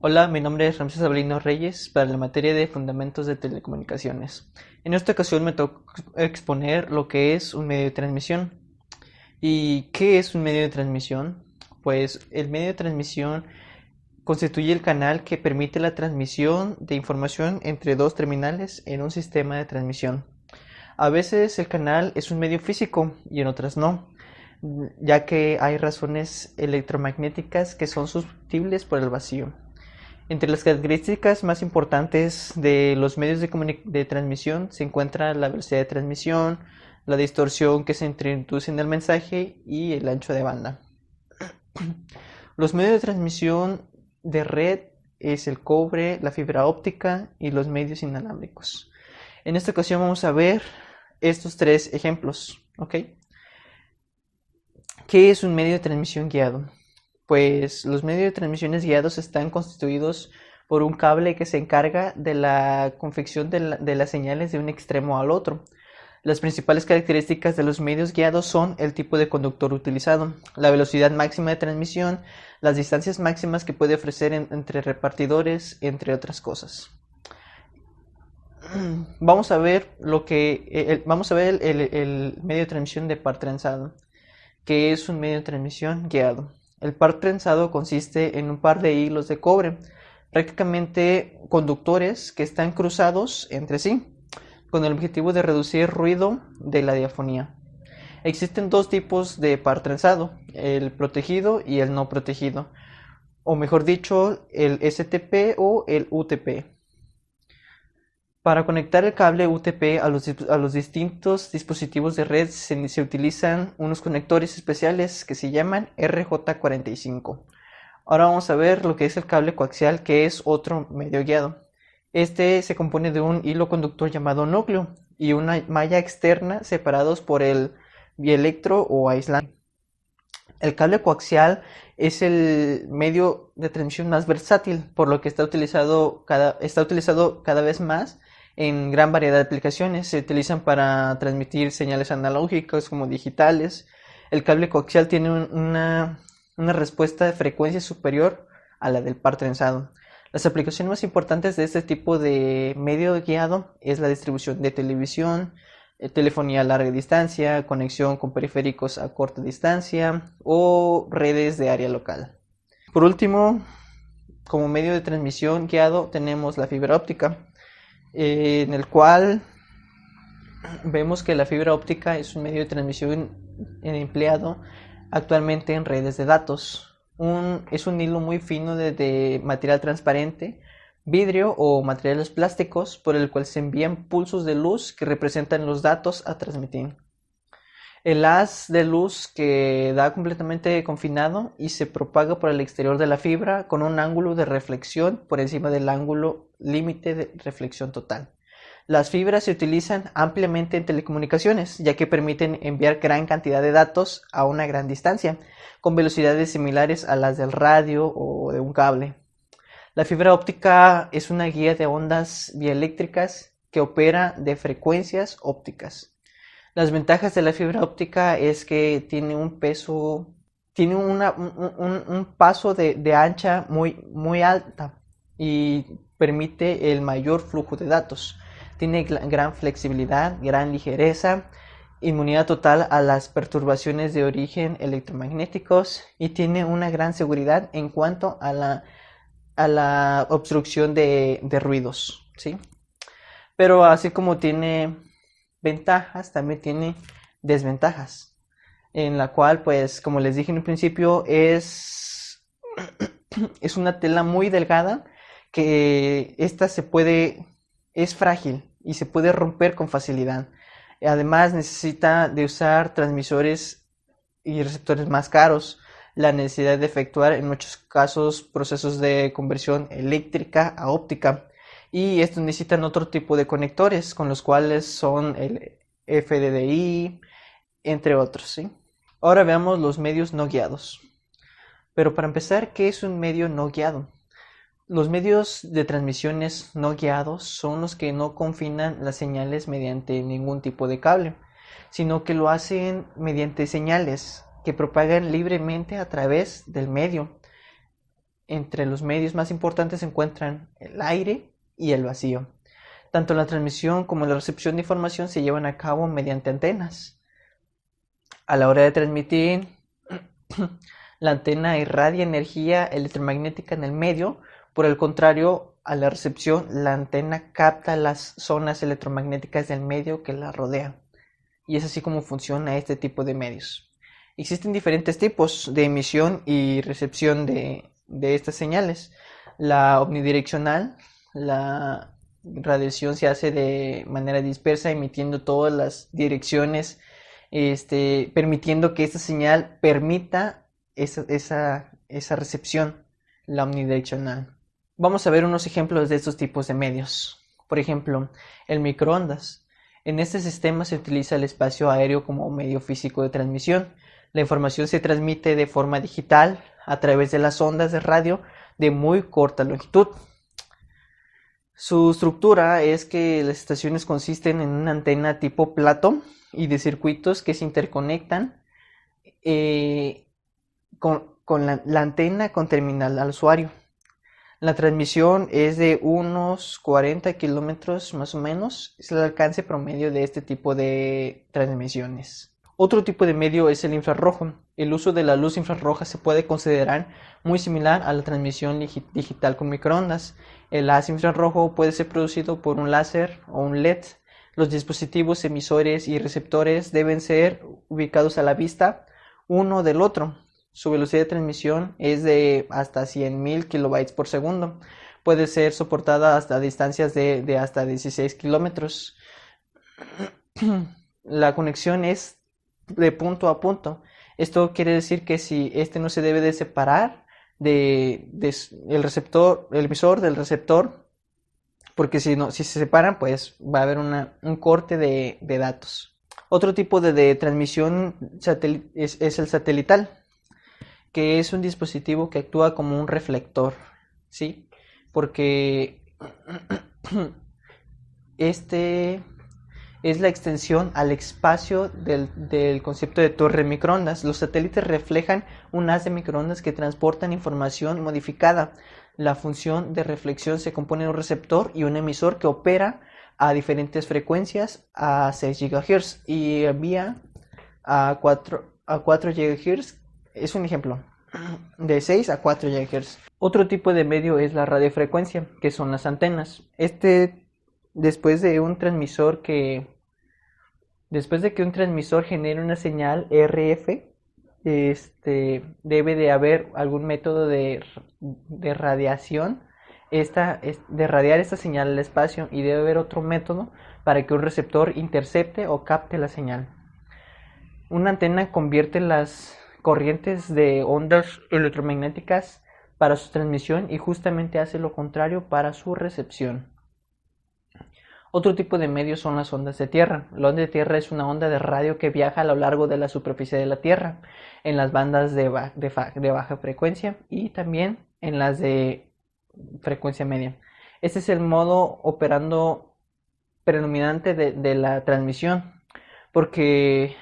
Hola, mi nombre es Ramsés Abelino Reyes para la materia de Fundamentos de Telecomunicaciones. En esta ocasión me toca exponer lo que es un medio de transmisión. ¿Y qué es un medio de transmisión? Pues el medio de transmisión constituye el canal que permite la transmisión de información entre dos terminales en un sistema de transmisión. A veces el canal es un medio físico y en otras no, ya que hay razones electromagnéticas que son susceptibles por el vacío. Entre las características más importantes de los medios de transmisión se encuentra la velocidad de transmisión, la distorsión que se introduce en el mensaje y el ancho de banda. Los medios de transmisión de red es el cobre, la fibra óptica y los medios inalámbricos. En esta ocasión vamos a ver estos tres ejemplos, ¿ok? ¿Qué es un medio de transmisión guiado? Pues los medios de transmisiones guiados están constituidos por un cable que se encarga de la confección de las señales de un extremo al otro. Las principales características de los medios guiados son el tipo de conductor utilizado, la velocidad máxima de transmisión, las distancias máximas que puede ofrecer entre repartidores, entre otras cosas. Vamos a ver el medio de transmisión de par trenzado, que es un medio de transmisión guiado. El par trenzado consiste en un par de hilos de cobre, prácticamente conductores que están cruzados entre sí, con el objetivo de reducir ruido de la diafonía. Existen dos tipos de par trenzado, el protegido y el no protegido, o mejor dicho, el STP o el UTP. Para conectar el cable UTP a los distintos dispositivos de red se utilizan unos conectores especiales que se llaman RJ45. Ahora vamos a ver lo que es el cable coaxial, que es otro medio guiado. Este se compone de un hilo conductor llamado núcleo y una malla externa separados por el bielectro o aislante. El cable coaxial es el medio de transmisión más versátil, por lo que está utilizado cada vez más en gran variedad de aplicaciones. Se utilizan para transmitir señales analógicas como digitales. El cable coaxial tiene una respuesta de frecuencia superior a la del par trenzado. Las aplicaciones más importantes de este tipo de medio guiado es la distribución de televisión, telefonía a larga distancia, conexión con periféricos a corta distancia o redes de área local. Por último, como medio de transmisión guiado tenemos la fibra óptica, en el cual vemos que la fibra óptica es un medio de transmisión empleado actualmente en redes de datos. Es un hilo muy fino de material transparente, vidrio o materiales plásticos por el cual se envían pulsos de luz que representan los datos a transmitir. El haz de luz queda completamente confinado y se propaga por el exterior de la fibra con un ángulo de reflexión por encima del ángulo límite de reflexión total. Las fibras se utilizan ampliamente en telecomunicaciones, ya que permiten enviar gran cantidad de datos a una gran distancia, con velocidades similares a las del radio o de un cable. La fibra óptica es una guía de ondas bieléctricas que opera de frecuencias ópticas. Las ventajas de la fibra óptica es que tiene un peso, tiene un paso de ancha muy alta y permite el mayor flujo de datos. Tiene gran flexibilidad, gran ligereza, inmunidad total a las perturbaciones de origen electromagnéticos y tiene una gran seguridad en cuanto a la obstrucción de ruidos, ¿sí? Pero así como tiene ventajas, también tiene desventajas, en la cual, pues, como les dije en un principio, es una tela muy delgada que esta es frágil y se puede romper con facilidad. Además, necesita de usar transmisores y receptores más caros, la necesidad de efectuar en muchos casos procesos de conversión eléctrica a óptica, y estos necesitan otro tipo de conectores con los cuales son el FDDI, entre otros, ¿sí? Ahora veamos los medios no guiados. Pero para empezar, ¿qué es un medio no guiado? Los medios de transmisiones no guiados son los que no confinan las señales mediante ningún tipo de cable, sino que lo hacen mediante señales que propagan libremente a través del medio. entre los medios más importantes se encuentran el aire y el vacío. Tanto la transmisión como la recepción de información se llevan a cabo mediante antenas. A la hora de transmitir, la antena irradia energía electromagnética en el medio. Por el contrario, a la recepción, la antena capta las zonas electromagnéticas del medio que la rodea. Y es así como funciona este tipo de medios. Existen diferentes tipos de emisión y recepción de estas señales. La omnidireccional, la radiación se hace de manera dispersa, emitiendo todas las direcciones, permitiendo que esta señal permita esa recepción, la omnidireccional. Vamos a ver unos ejemplos de estos tipos de medios. Por ejemplo, el microondas. En este sistema se utiliza el espacio aéreo como medio físico de transmisión. La información se transmite de forma digital a través de las ondas de radio de muy corta longitud. Su estructura es que las estaciones consisten en una antena tipo plato y de circuitos que se interconectan con la antena con terminal al usuario. La transmisión es de unos 40 kilómetros más o menos, es el alcance promedio de este tipo de transmisiones. Otro tipo de medio es el infrarrojo. El uso de la luz infrarroja se puede considerar muy similar a la transmisión digital con microondas. El haz infrarrojo puede ser producido por un láser o un LED. Los dispositivos emisores y receptores deben ser ubicados a la vista uno del otro. Su velocidad de transmisión es de hasta 100.000 kilobytes por segundo. Puede ser soportada hasta distancias de hasta 16 kilómetros. La conexión es de punto a punto. Esto quiere decir que si no se debe de separar el emisor del receptor, porque si se separan, pues va a haber un corte de datos. Otro tipo de transmisión es el satelital, que es un dispositivo que actúa como un reflector, ¿sí? Porque este es la extensión al espacio del concepto de torre de microondas. Los satélites reflejan un haz de microondas que transportan información modificada. La función de reflexión se compone de un receptor y un emisor que opera a diferentes frecuencias a 6 GHz y envía a 4 GHz. Es un ejemplo, de 6 a 4 GHz. Otro tipo de medio es la radiofrecuencia, que son las antenas. Después de que un transmisor genere una señal RF, debe de haber algún método de radiación, de radiar esta señal al espacio, y debe haber otro método para que un receptor intercepte o capte la señal. Una antena convierte las corrientes de ondas electromagnéticas para su transmisión y justamente hace lo contrario para su recepción. Otro tipo de medios son las ondas de tierra. La onda de tierra es una onda de radio que viaja a lo largo de la superficie de la Tierra, en las bandas de baja frecuencia y también en las de frecuencia media. Este es el modo operando predominante de la transmisión, porque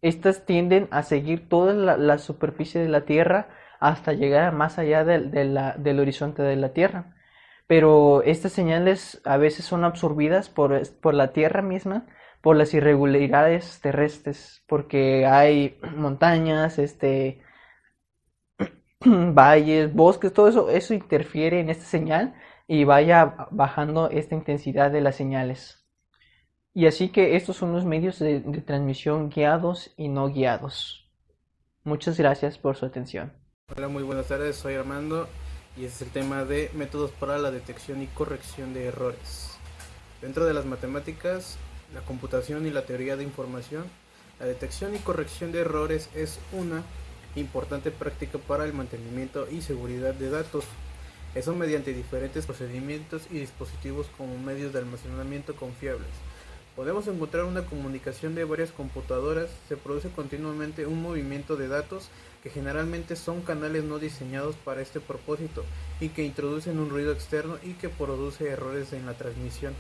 estas tienden a seguir toda la superficie de la Tierra hasta llegar más allá del horizonte de la Tierra. Pero estas señales a veces son absorbidas por la Tierra misma, por las irregularidades terrestres, porque hay montañas, valles, bosques, todo eso interfiere en esta señal y vaya bajando esta intensidad de las señales. Y así que estos son los medios de transmisión guiados y no guiados. Muchas gracias por su atención. Hola, muy buenas tardes, soy Armando y este es el tema de métodos para la detección y corrección de errores. Dentro de las matemáticas, la computación y la teoría de información, la detección y corrección de errores es una importante práctica para el mantenimiento y seguridad de datos. Eso mediante diferentes procedimientos y dispositivos como medios de almacenamiento confiables. Podemos encontrar una comunicación de varias computadoras, se produce continuamente un movimiento de datos que generalmente son canales no diseñados para este propósito y que introducen un ruido externo y que produce errores en la transmisión.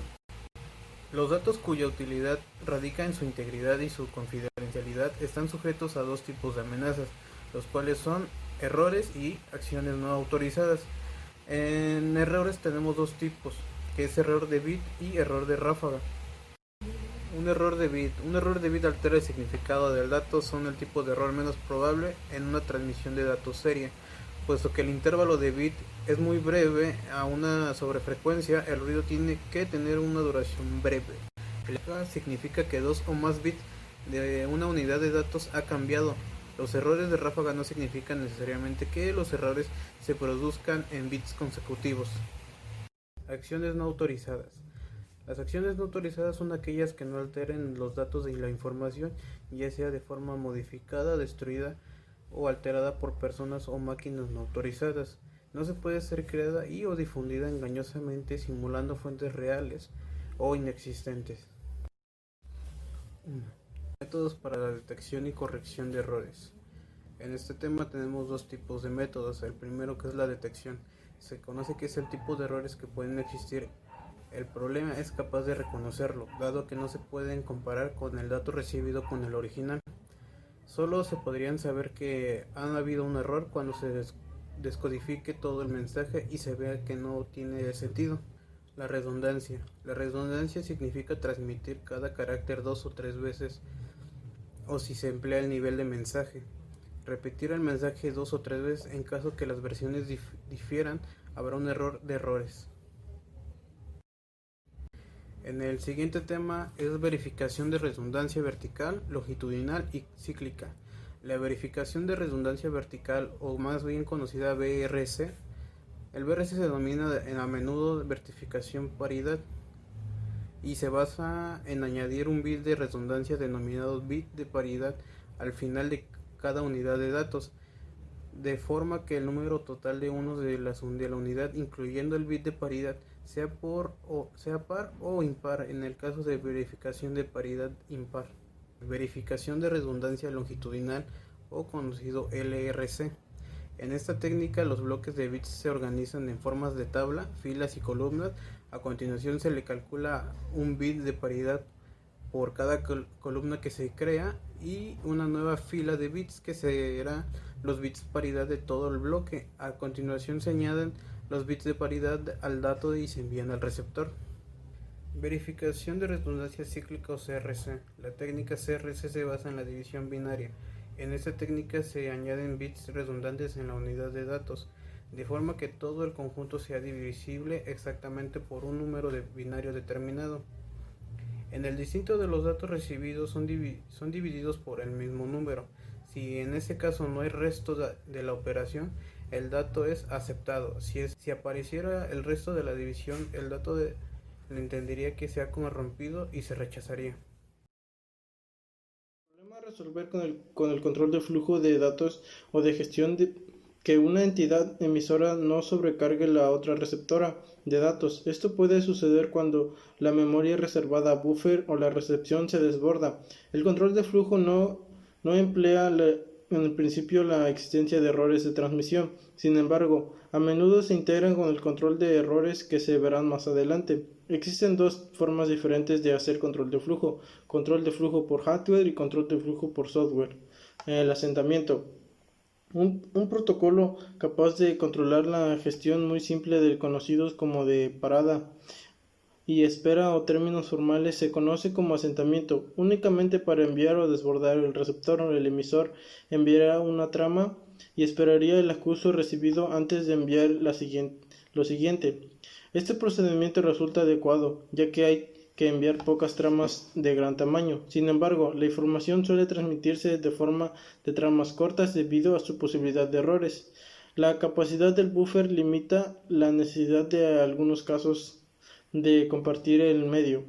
Los datos cuya utilidad radica en su integridad y su confidencialidad están sujetos a dos tipos de amenazas, los cuales son errores y acciones no autorizadas. En errores tenemos dos tipos, que es error de bit y error de ráfaga. Un error de bit altera el significado del dato, son el tipo de error menos probable en una transmisión de datos serie, puesto que el intervalo de bit es muy breve a una sobrefrecuencia, el ruido tiene que tener una duración breve. El significa que dos o más bits de una unidad de datos ha cambiado. Los errores de ráfaga no significan necesariamente que los errores se produzcan en bits consecutivos. Acciones no autorizadas. Las acciones no autorizadas son aquellas que no alteren los datos y la información, ya sea de forma modificada, destruida o alterada por personas o máquinas no autorizadas. No se puede ser creada y o difundida engañosamente simulando fuentes reales o inexistentes. Métodos para la detección y corrección de errores. En este tema tenemos dos tipos de métodos. El primero, que es la detección, se conoce que es el tipo de errores que pueden existir. El problema es capaz de reconocerlo, dado que no se pueden comparar con el dato recibido con el original. Solo se podrían saber que ha habido un error cuando se descodifique todo el mensaje y se vea que no tiene sentido. La redundancia. La redundancia significa transmitir cada carácter 2 o 3 veces, o si se emplea el nivel de mensaje. Repetir el mensaje 2 o 3 veces. En caso que las versiones difieran, habrá un error de errores. En el siguiente tema es verificación de redundancia vertical, longitudinal y cíclica. La verificación de redundancia vertical, o más bien conocida VRC, el VRC se denomina a menudo verificación paridad y se basa en añadir un bit de redundancia denominado bit de paridad al final de cada unidad de datos, de forma que el número total de unos de la unidad, incluyendo el bit de paridad, sea par o impar en el caso de verificación de paridad impar. Verificación de redundancia longitudinal, o conocido LRC. En esta técnica los bloques de bits se organizan en formas de tabla, filas y columnas. A continuación se le calcula un bit de paridad por cada columna que se crea y una nueva fila de bits que será los bits paridad de todo el bloque. A continuación se añaden los bits de paridad al dato y se envían al receptor. Verificación de redundancia cíclica o CRC. La técnica CRC se basa en la división binaria. En esta técnica se añaden bits redundantes en la unidad de datos, de forma que todo el conjunto sea divisible exactamente por un número binario determinado. En el distinto de los datos recibidos son divididos por el mismo número. Si en ese caso no hay resto de la operación, el dato es aceptado. Si apareciera el resto de la división, el dato le entendería que se ha corrompido y se rechazaría. Problema a resolver con el control de flujo de datos o de gestión de que una entidad emisora no sobrecargue la otra receptora de datos. Esto puede suceder cuando la memoria reservada buffer o la recepción se desborda. El control de flujo no emplea en el principio la existencia de errores de transmisión. Sin embargo, a menudo se integran con el control de errores que se verán más adelante. Existen dos formas diferentes de hacer control de flujo por hardware y control de flujo por software. El asentamiento. Un protocolo capaz de controlar la gestión muy simple de conocidos como de parada y espera o términos formales se conoce como asentamiento. Únicamente para enviar o desbordar el receptor o el emisor enviará una trama y esperaría el acuso recibido antes de enviar lo siguiente. Este procedimiento resulta adecuado, ya que hay que enviar pocas tramas de gran tamaño. Sin embargo, la información suele transmitirse de forma de tramas cortas debido a su posibilidad de errores. La capacidad del buffer limita la necesidad de algunos casos de compartir el medio.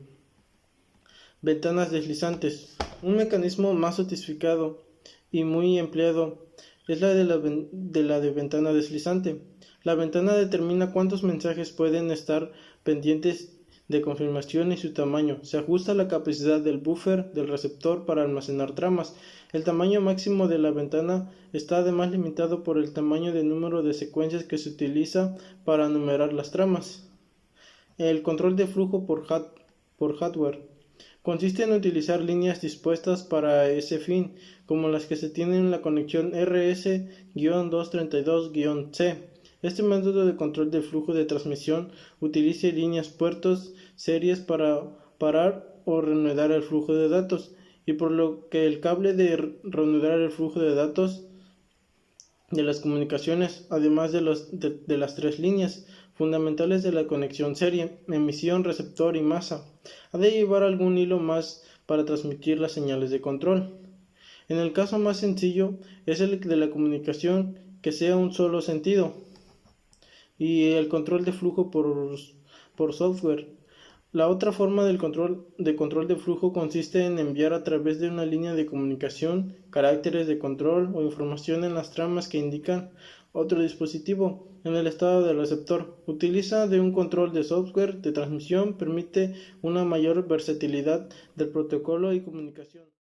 Ventanas deslizantes. Un mecanismo más sofisticado y muy empleado es la de ventana deslizante. La ventana determina cuántos mensajes pueden estar pendientes de confirmación y su tamaño. Se ajusta la capacidad del buffer del receptor para almacenar tramas. El tamaño máximo de la ventana está además limitado por el tamaño de número de secuencias que se utiliza para numerar las tramas. El control de flujo por hardware. Consiste en utilizar líneas dispuestas para ese fin, como las que se tienen en la conexión RS-232-C. Este método de control de flujo de transmisión utiliza líneas puertos series para parar o reanudar el flujo de datos, y por lo que el cable de reanudar el flujo de datos de las comunicaciones, además de las tres líneas fundamentales de la conexión serie, emisión, receptor y masa, ha de llevar algún hilo más para transmitir las señales de control. En el caso más sencillo es el de la comunicación que sea un solo sentido y el control de flujo por software. La otra forma de control de flujo consiste en enviar a través de una línea de comunicación caracteres de control o información en las tramas que indican otro dispositivo en el estado del receptor. Utiliza de un control de software de transmisión, permite una mayor versatilidad del protocolo y comunicación.